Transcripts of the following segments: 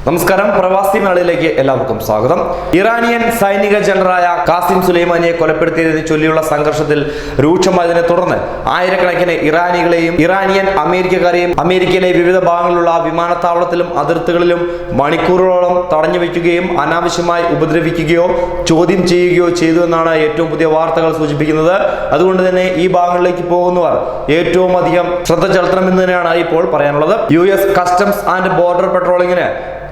നമസ്കാരം, പ്രവാസി മലയാളിയിലേക്ക് എല്ലാവർക്കും സ്വാഗതം. ഇറാനിയൻ സൈനിക ജനറലായ ഖാസിം സുലൈമാനിയെ കൊലപ്പെടുത്തിയതിനെ ചൊല്ലിയുള്ള സംഘർഷത്തിൽ രൂക്ഷമായതിനെ തുടർന്ന് ആയിരക്കണക്കിന് ഇറാനികളെയും ഇറാനിയൻ അമേരിക്കക്കാരെയും അമേരിക്കയിലെ വിവിധ ഭാഗങ്ങളിലുള്ള വിമാനത്താവളത്തിലും അതിർത്തികളിലും മണിക്കൂറുകളോളം തടഞ്ഞു വയ്ക്കുകയും അനാവശ്യമായി ഉപദ്രവിക്കുകയോ ചോദ്യം ചെയ്യുകയോ ചെയ്തു എന്നാണ് ഏറ്റവും പുതിയ വാർത്തകൾ സൂചിപ്പിക്കുന്നത്. അതുകൊണ്ട് തന്നെ ഈ ഭാഗങ്ങളിലേക്ക് പോകുന്നവർ ഏറ്റവും അധികം ശ്രദ്ധ ചെലുത്തണമെന്ന് തന്നെയാണ് ഇപ്പോൾ പറയാനുള്ളത്. US കസ്റ്റംസ് ആൻഡ് ബോർഡർ പെട്രോളിങ്ങിന്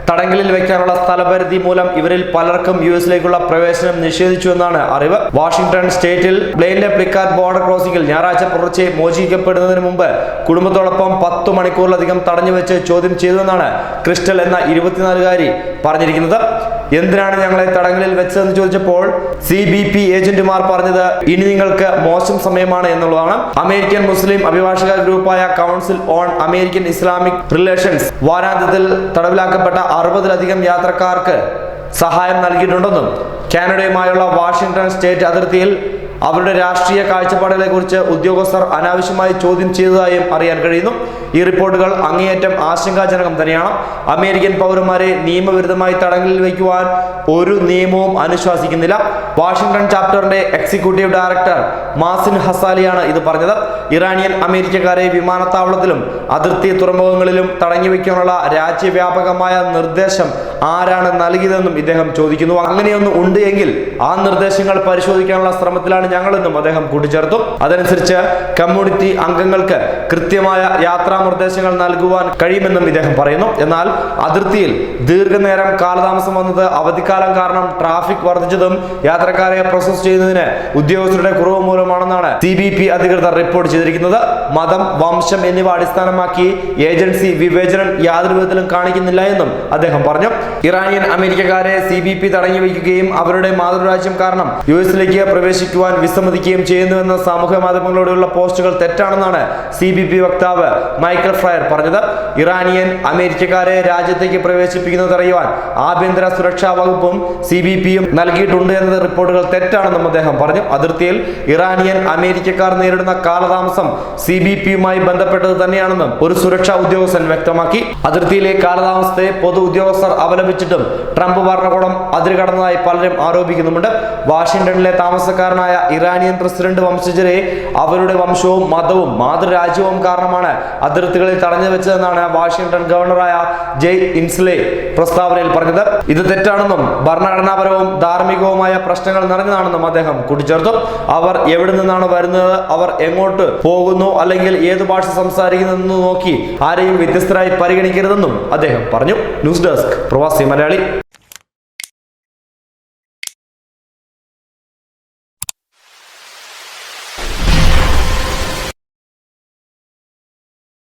തടങ്കലിൽ വെക്കാനുള്ള സ്ഥലപരിധി മൂലം ഇവരിൽ പലർക്കും US-ലേക്കുള്ള പ്രവേശനം നിഷേധിച്ചു എന്നാണ് അറിവ്. വാഷിംഗ്ടൺ സ്റ്റേറ്റിൽ ബ്ലെയിൻലെ പ്ലിക്കാർഡ് ബോർഡർ ക്രോസിംഗിൽ ഞായറാഴ്ച പുലർച്ചെ മോചിപ്പിക്കപ്പെടുന്നതിന് മുമ്പ് കുടുംബത്തോടൊപ്പം 10 മണിക്കൂറിലധികം തടഞ്ഞു വെച്ച് ചോദ്യം ചെയ്തുവെന്നാണ് ക്രിസ്റ്റൽ എന്ന 24-കാരി പറഞ്ഞിരിക്കുന്നത്. എന്തിനാണ് ഞങ്ങളെ തടങ്കലിൽ വെച്ചതെന്ന് ചോദിച്ചപ്പോൾ CBP ഏജന്റുമാർ പറഞ്ഞത് ഇനി നിങ്ങൾക്ക് മോശം സമയമാണ് എന്നുള്ളതാണ്. അമേരിക്കൻ മുസ്ലിം അഭിഭാഷക ഗ്രൂപ്പായ council on American Islamic relations വാരാന്ത്യത്തിൽ തടവിലാക്കപ്പെട്ട 60-ലധികം യാത്രക്കാർക്ക് സഹായം നൽകിയിട്ടുണ്ടെന്നും കാനഡയുമായുള്ള വാഷിംഗ്ടൺ സ്റ്റേറ്റ് അതിർത്തിയിൽ അവരുടെ രാഷ്ട്രീയ കാഴ്ചപ്പാടുകളെ കുറിച്ച് ഉദ്യോഗസ്ഥർ അനാവശ്യമായി ചോദ്യം ചെയ്തതായും അറിയാൻ കഴിയുന്നു. ഈ റിപ്പോർട്ടുകൾ അങ്ങേയറ്റം ആശങ്കാജനകം തന്നെയാണ്. അമേരിക്കൻ പൗരന്മാരെ നിയമവിരുദ്ധമായി തടങ്കലിൽ വയ്ക്കുവാൻ ഒരു നിയമവും അനുശാസിക്കുന്നില്ല. വാഷിംഗ്ടൺ ചാപ്റ്ററിന്റെ എക്സിക്യൂട്ടീവ് ഡയറക്ടർ മാസിൻ ഹസാലിയാണ് ഇത് പറഞ്ഞത്. ഇറാനിയൻ അമേരിക്കക്കാരെ വിമാനത്താവളത്തിലും അതിർത്തി തുറമുഖങ്ങളിലും തടഞ്ഞു വയ്ക്കാനുള്ള രാജ്യവ്യാപകമായ നിർദ്ദേശം ആരാണ് നൽകിയതെന്നും ഇദ്ദേഹം ചോദിക്കുന്നു. അങ്ങനെയൊന്നും ഉണ്ട് എങ്കിൽ ആ നിർദ്ദേശങ്ങൾ പരിശോധിക്കാനുള്ള ശ്രമത്തിലാണ് ഞങ്ങളെന്നും അദ്ദേഹം കൂട്ടിച്ചേർത്തു. അതനുസരിച്ച് കമ്മ്യൂണിറ്റി അംഗങ്ങൾക്ക് കൃത്യമായ യാത്രാ നിർദ്ദേശങ്ങൾ നൽകുവാൻ കഴിയുമെന്നും ഇദ്ദേഹം പറയുന്നു. എന്നാൽ അതിർത്തിയിൽ ദീർഘനേരം കാലതാമസം വന്നത് അവധിക്കാലം കാരണം ട്രാഫിക് വർദ്ധിച്ചതും യാത്രക്കാരെ പ്രോസസ് ചെയ്യുന്നതിന് ഉദ്യോഗസ്ഥരുടെ കുറവ് മൂലമാണെന്നാണ് CBP അധികൃതർ റിപ്പോർട്ട് ചെയ്തിരിക്കുന്നത്. മതം, വംശം എന്നിവ അടിസ്ഥാനമാക്കി ഏജൻസി വിവേചനം യാതൊരു വിധത്തിലും കാണിക്കുന്നില്ല എന്നും അദ്ദേഹം പറഞ്ഞു. ഇറാനിയൻ അമേരിക്കക്കാരെ CBP തടഞ്ഞു വയ്ക്കുകയും അവരുടെ മാതൃരാജ്യം കാരണം US-ലേക്ക് പ്രവേശിക്കുവാൻ വിസമ്മതിക്കുകയും ചെയ്യുന്നുവെന്ന സാമൂഹ്യ മാധ്യമങ്ങളിലൂടെയുള്ള പോസ്റ്റുകൾ തെറ്റാണെന്നാണ് CBP വക്താവ് മൈക്കൽ ഫ്രയർ പറഞ്ഞത്. ഇറാനിയൻ അമേരിക്കക്കാരെ രാജ്യത്തേക്ക് പ്രവേശിപ്പിക്കുന്നത് തടയുവാൻ ആഭ്യന്തര സുരക്ഷാ വകുപ്പും CBPയും നൽകിയിട്ടുണ്ട് എന്നത് റിപ്പോർട്ടുകൾ തെറ്റാണെന്നും അദ്ദേഹം പറഞ്ഞു. അതിർത്തിയിൽ ഇറാനിയൻ അമേരിക്കക്കാർ നേരിടുന്ന കാലതാമസം CBPയുമായി ബന്ധപ്പെട്ടത് തന്നെയാണെന്നും ഒരു സുരക്ഷാ ഉദ്യോഗസ്ഥൻ വ്യക്തമാക്കി. അതിർത്തിയിലെ കാലതാമസത്തെ പൊതു ഉദ്യോഗസ്ഥർ അപലപിച്ചിട്ടും ട്രംപ് ഭരണകൂടം അതിരുകടന്നതായി പലരും ആരോപിക്കുന്നുമുണ്ട്. വാഷിംഗ്ടണിലെ താമസക്കാരനായ ഇറാനിയൻ പ്രസിഡന്റ് വംശജരെ അവരുടെ വംശവും മതവും മാതൃരാജ്യവും കാരണമാണ് അതിർത്തികളിൽ തടഞ്ഞു വെച്ചതെന്നാണ് വാഷിംഗ്ടൺ ഗവർണറായ ജെയ് ഇൻസ്ലെ പ്രസ്താവനയിൽ പറഞ്ഞത്. ഇത് തെറ്റാണെന്നും ഭരണഘടനാപരവും ധാർമ്മികവുമായ പ്രശ്നങ്ങൾ നിറഞ്ഞതാണെന്നും അദ്ദേഹം കൂട്ടിച്ചേർത്തു. അവർ എവിടെ നിന്നാണ് വരുന്നത്, അവർ എങ്ങോട്ട് പോകുന്നു, അല്ലെങ്കിൽ ഏത് ഭാഷ സംസാരിക്കുന്നതെന്ന് നോക്കി ആരെയും വ്യത്യസ്തരായി പരിഗണിക്കരുതെന്നും അദ്ദേഹം പറഞ്ഞു. ന്യൂസ് ഡെസ്ക് പ്രവാസി മലയാളി.